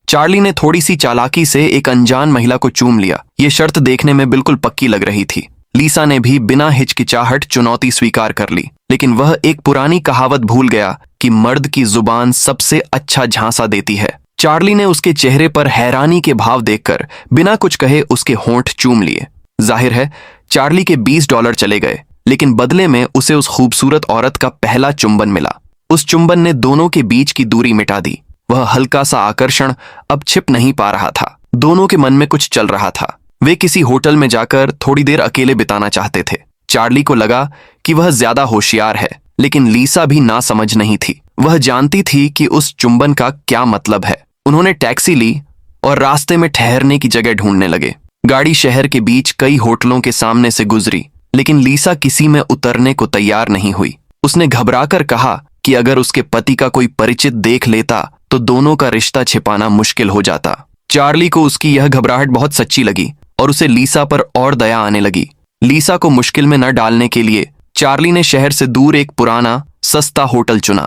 Charlie ने थोड़ी सी चालाकी से एक अनजान महिला को चूम लिया। ये शर्त देखने में बिल्कुल पक्की लग रही थी। लीसा ने भी बिना हिचकिचाहट चुनौती स्वीकार कर ली, लेकिन वह एक पुरानी कहावत भूल गया कि मर्द की जुबान सबसे अच्छा झांसा देती है। चार्ली ने उसके चेहरे पर हैरानी के भाव देखकर बिना कुछ कहे उसके होंठ चूम लिए। जाहिर है चार्ली के $20 चले गए, लेकिन बदले में उसे उस खूबसूरत औरत का पहला चुंबन मिला। उस चुंबन ने दोनों के बीच की दूरी मिटा दी। वह हल्का सा आकर्षण अब छिप नहीं पा रहा था। दोनों के मन में कुछ चल रहा था। वे किसी होटल में जाकर थोड़ी देर अकेले बिताना चाहते थे। चार्ली को लगा कि वह ज्यादा होशियार है, लेकिन लीसा भी नासमझ नहीं थी। वह जानती थी कि उस चुंबन का क्या मतलब है। उन्होंने टैक्सी ली और रास्ते में ठहरने की जगह ढूंढने लगे। गाड़ी शहर के बीच कई होटलों के सामने से गुजरी, लेकिन लीसा किसी में उतरने को तैयार नहीं हुई। उसने घबराकर कहा कि अगर उसके पति का कोई परिचित देख लेता तो दोनों का रिश्ता छिपाना मुश्किल हो जाता। चार्ली को उसकी यह घबराहट बहुत सच्ची लगी और उसे लीसा पर और दया आने लगी। लीसा को मुश्किल में न डालने के लिए चार्ली ने शहर से दूर एक पुराना सस्ता होटल चुना।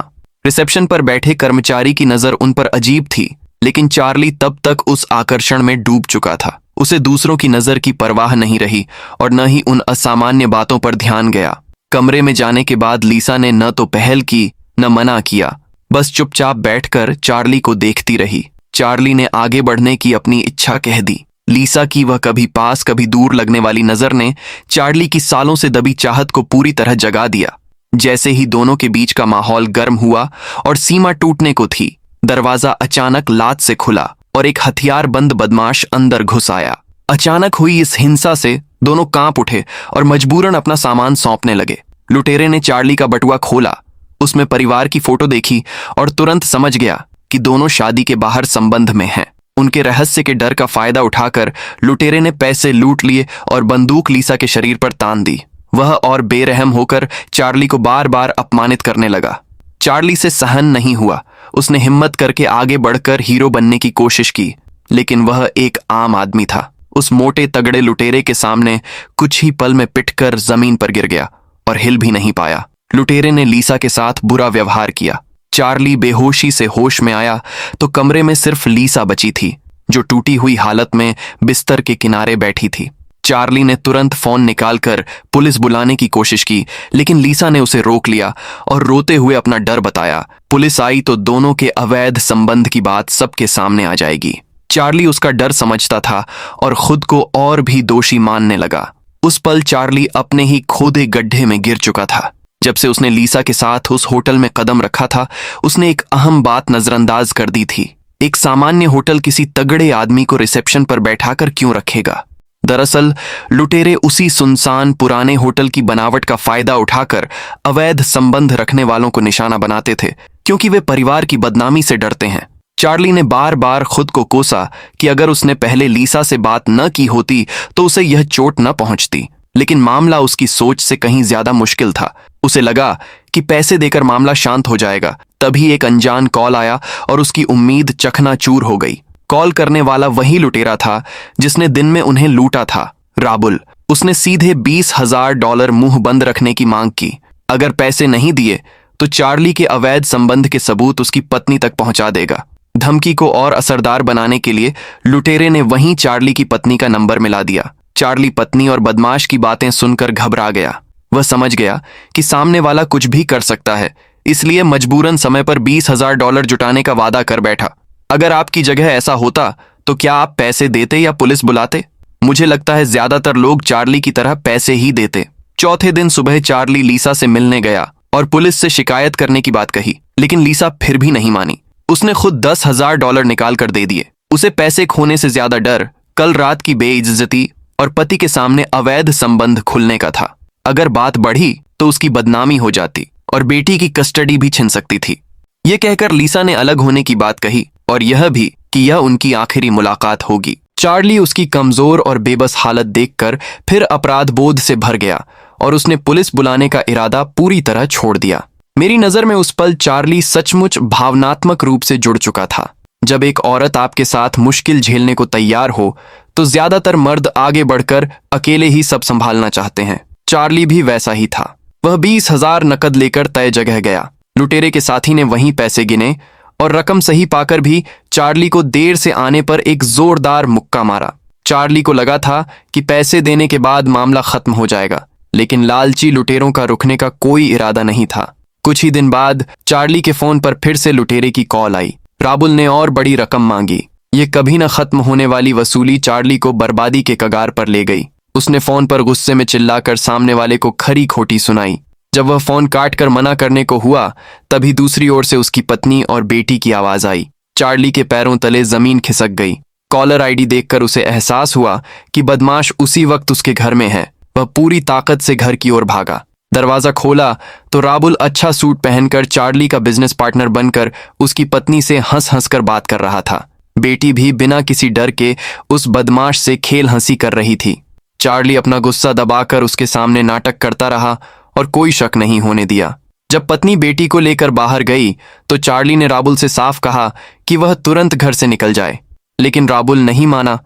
रिसेप्शन पर बैठे कर्मचारी की नजर उन पर अजीब थी, लेकिन चार्ली तब तक उस आकर्षण में डूब चुका था। उसे दूसरों की नजर की परवाह नहीं रही और न ही उन असामान्य बातों पर ध्यान गया। कमरे में जाने के बाद लीसा ने न तो पहल की न मना किया, बस चुपचाप बैठकर चार्ली को देखती रही। चार्ली ने आगे बढ़ने की अपनी इच्छा कह दी। लीसा की वह कभी पास कभी दूर लगने वाली नजर ने चार्ली की सालों से दबी चाहत को पूरी तरह जगा दिया। जैसे ही दोनों के बीच का माहौल गर्म हुआ और सीमा टूटने को थी, दरवाजा अचानक लात से खुला और एक हथियारबंद बदमाश अंदर घुस आया। अचानक हुई इस हिंसा से दोनों कांप उठे और मजबूरन अपना सामान सौंपने लगे। लुटेरे ने चार्ली का बटुआ खोला, उसमें परिवार की फोटो देखी और तुरंत समझ गया कि दोनों शादी के बाहर संबंध में हैं। उनके रहस्य के डर का फायदा उठाकर लुटेरे ने पैसे लूट लिए और बंदूक लीसा के शरीर पर तान दी। वह और बेरहम होकर चार्ली को बार बार अपमानित करने लगा। चार्ली से सहन नहीं हुआ। उसने हिम्मत करके आगे बढ़कर हीरो बनने की कोशिश की, लेकिन वह एक आम आदमी था। उस मोटे तगड़े लुटेरे के सामने कुछ ही पल में पिटकर जमीन पर गिर गया और हिल भी नहीं पाया। लुटेरे ने लीसा के साथ बुरा व्यवहार किया। चार्ली बेहोशी से होश में आया तो कमरे में सिर्फ लीसा बची थी, जो टूटी हुई हालत में बिस्तर के किनारे बैठी थी। चार्ली ने तुरंत फोन निकालकर पुलिस बुलाने की कोशिश की, लेकिन लीसा ने उसे रोक लिया और रोते हुए अपना डर बताया। पुलिस आई तो दोनों के अवैध संबंध की बात सबके सामने आ जाएगी। चार्ली उसका डर समझता था और खुद को और भी दोषी मानने लगा। उस पल चार्ली अपने ही खोदे गड्ढे में गिर चुका था। जब से उसने लीसा के साथ उस होटल में कदम रखा था, उसने एक अहम बात नजरअंदाज कर दी थी। एक सामान्य होटल किसी तगड़े आदमी को रिसेप्शन पर बैठाकर क्यों रखेगा? दरअसल लुटेरे उसी सुनसान पुराने होटल की बनावट का फायदा उठाकर अवैध संबंध रखने वालों को निशाना बनाते थे, क्योंकि वे परिवार की बदनामी से डरते हैं। चार्ली ने बार बार खुद को कोसा कि अगर उसने पहले लीसा से बात न की होती तो उसे यह चोट न पहुंचती, लेकिन मामला उसकी सोच से कहीं ज्यादा मुश्किल था। उसे लगा कि पैसे देकर मामला शांत हो जाएगा। तभी एक अनजान कॉल आया और उसकी उम्मीद चकनाचूर हो गई। कॉल करने वाला वही लुटेरा था जिसने दिन में उन्हें लूटा था, राबुल। उसने सीधे $20,000 मुंह बंद रखने की मांग की। अगर पैसे नहीं दिए तो चार्ली के अवैध संबंध के सबूत उसकी पत्नी तक पहुंचा देगा। धमकी को और असरदार बनाने के लिए लुटेरे ने वहीं चार्ली की पत्नी का नंबर मिला दिया। चार्ली पत्नी और बदमाश की बातें सुनकर घबरा गया। वह समझ गया कि सामने वाला कुछ भी कर सकता है, इसलिए मजबूरन समय पर $20,000 जुटाने का वादा कर बैठा। अगर आपकी जगह ऐसा होता तो क्या आप पैसे देते या पुलिस बुलाते? मुझे लगता है ज्यादातर लोग चार्ली की तरह पैसे ही देते। चौथे दिन सुबह चार्ली लीसा से मिलने गया और पुलिस से शिकायत करने की बात कही, लेकिन लीसा फिर भी नहीं मानी। उसने खुद $10,000 निकाल कर दे दिए। उसे पैसे खोने से ज्यादा डर कल रात की बेइज्जती और पति के सामने अवैध संबंध खुलने का था। अगर बात बढ़ी तो उसकी बदनामी हो जाती और बेटी की कस्टडी भी छिन सकती थी। यह कहकर लीसा ने अलग होने की बात कही और यह भी कि यह उनकी आखिरी मुलाकात होगी। चार्ली उसकी कमजोर और बेबस हालत देखकर फिर अपराध बोध से भर गया और उसने पुलिस बुलाने का इरादा पूरी तरह छोड़ दिया। मेरी नजर में उस पल चार्ली सचमुच भावनात्मक रूप से जुड़ चुका था। जब एक औरत आपके साथ मुश्किल झेलने को तैयार हो तो ज्यादातर मर्द आगे बढ़कर अकेले ही सब संभालना चाहते हैं। चार्ली भी वैसा ही था। वह 20,000 नकद लेकर तय जगह गया। लुटेरे के साथी ने वहीं पैसे गिने और रकम सही पाकर भी चार्ली को देर से आने पर एक जोरदार मुक्का मारा। चार्ली को लगा था कि पैसे देने के बाद मामला खत्म हो जाएगा, लेकिन लालची लुटेरों का रुकने का कोई इरादा नहीं था। कुछ ही दिन बाद चार्ली के फोन पर फिर से लुटेरे की कॉल आई। राबुल ने और बड़ी रकम मांगी। ये कभी न खत्म होने वाली वसूली चार्ली को बर्बादी के कगार पर ले गई। उसने फोन पर गुस्से में चिल्लाकर सामने वाले को खरी खोटी सुनाई। जब वह फोन काट कर मना करने को हुआ, तभी दूसरी ओर से उसकी पत्नी और बेटी की आवाज आई। चार्ली के पैरों तले जमीन खिसक गई। कॉलर आईडी देखकर उसे एहसास हुआ कि बदमाश उसी वक्त उसके घर में है। वह पूरी ताकत से घर की ओर भागा। दरवाजा खोला तो राबुल अच्छा सूट पहनकर चार्ली का बिजनेस पार्टनर बनकर उसकी पत्नी से हंस हंस कर बात कर रहा था। बेटी भी बिना किसी डर के उस बदमाश से खेल हंसी कर रही थी। चार्ली अपना गुस्सा दबाकर उसके सामने नाटक करता रहा और कोई शक नहीं होने दिया। जब पत्नी बेटी को लेकर बाहर गई तो चार्ली ने राबुल से साफ कहा कि वह तुरंत घर से निकल जाए, लेकिन राबुल नहीं माना।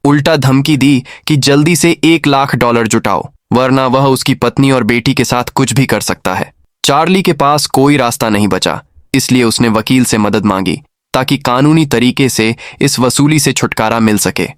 उल्टा धमकी दी कि जल्दी से $1,00,000 जुटाओ, वरना वह उसकी पत्नी और बेटी के साथ कुछ भी कर सकता है। चार्ली के पास कोई रास्ता नहीं बचा, इसलिए उसने वकील से मदद मांगी ताकि कानूनी तरीके से इस वसूली से छुटकारा मिल सके।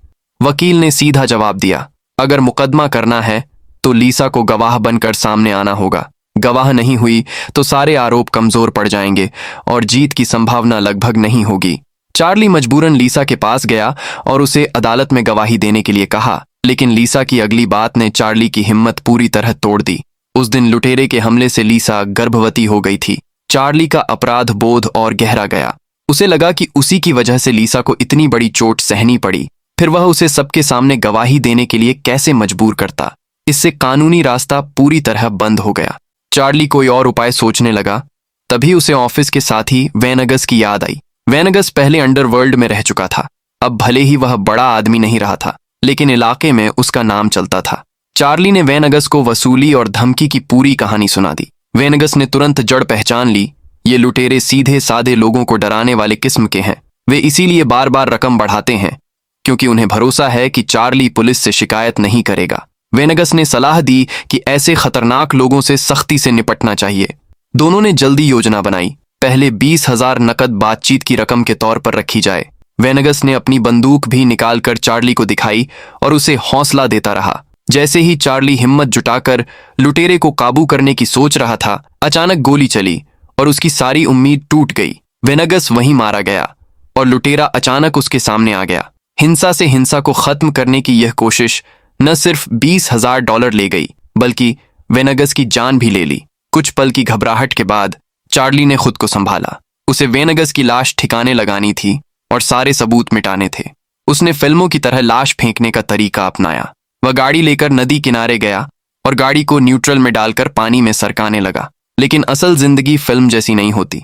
वकील ने सीधा जवाब दिया, अगर मुकदमा करना है तो लीसा को गवाह बनकर सामने आना होगा। गवाह नहीं हुई तो सारे आरोप कमजोर पड़ जाएंगे और जीत की संभावना लगभग नहीं होगी। चार्ली मजबूरन लीसा के पास गया और उसे अदालत में गवाही देने के लिए कहा, लेकिन लीसा की अगली बात ने चार्ली की हिम्मत पूरी तरह तोड़ दी। उस दिन लुटेरे के हमले से लीसा गर्भवती हो गई थी। चार्ली का अपराध बोध और गहरा गया। उसे लगा कि उसी की वजह से लीसा को इतनी बड़ी चोट सहनी पड़ी। फिर वह उसे सबके सामने गवाही देने के लिए कैसे मजबूर करता। इससे कानूनी रास्ता पूरी तरह बंद हो गया। चार्ली कोई और उपाय सोचने लगा। तभी उसे ऑफिस के साथी वेनेगस की याद आई। वेनेगस पहले अंडरवर्ल्ड में रह चुका था। अब भले ही वह बड़ा आदमी नहीं रहा था, लेकिन इलाके में उसका नाम चलता था। चार्ली ने वेनेगस को वसूली और धमकी की पूरी कहानी सुना दी। वेनेगस ने तुरंत जड़ पहचान ली। ये लुटेरे सीधे साधे लोगों को डराने वाले किस्म के हैं। वे इसीलिए बार बार रकम बढ़ाते हैं क्योंकि उन्हें भरोसा है कि चार्ली पुलिस से शिकायत नहीं करेगा। वेनेगस ने सलाह दी कि ऐसे खतरनाक लोगों से सख्ती से निपटना चाहिए। दोनों ने जल्दी योजना बनाई। पहले 20,000 नकद बातचीत की रकम के तौर पर रखी जाए। वेनेगस ने अपनी बंदूक भी निकालकर चार्ली को दिखाई और उसे हौसला देता रहा। जैसे ही चार्ली हिम्मत जुटाकर लुटेरे को काबू करने की सोच रहा था, अचानक गोली चली और उसकी सारी उम्मीद टूट गई। वेनेगस वहीं मारा गया और लुटेरा अचानक उसके सामने आ गया। हिंसा से हिंसा को खत्म करने की यह कोशिश न सिर्फ $20,000 ले गई, बल्कि वेनेगस की जान भी ले ली। कुछ पल की घबराहट के बाद चार्ली ने खुद को संभाला। उसे वेनेगस की लाश ठिकाने लगानी थी और सारे सबूत मिटाने थे। उसने फिल्मों की तरह लाश फेंकने का तरीका अपनाया। वह गाड़ी लेकर नदी किनारे गया और गाड़ी को न्यूट्रल में डालकर पानी में सरकाने लगा। लेकिन असल जिंदगी फिल्म जैसी नहीं होती।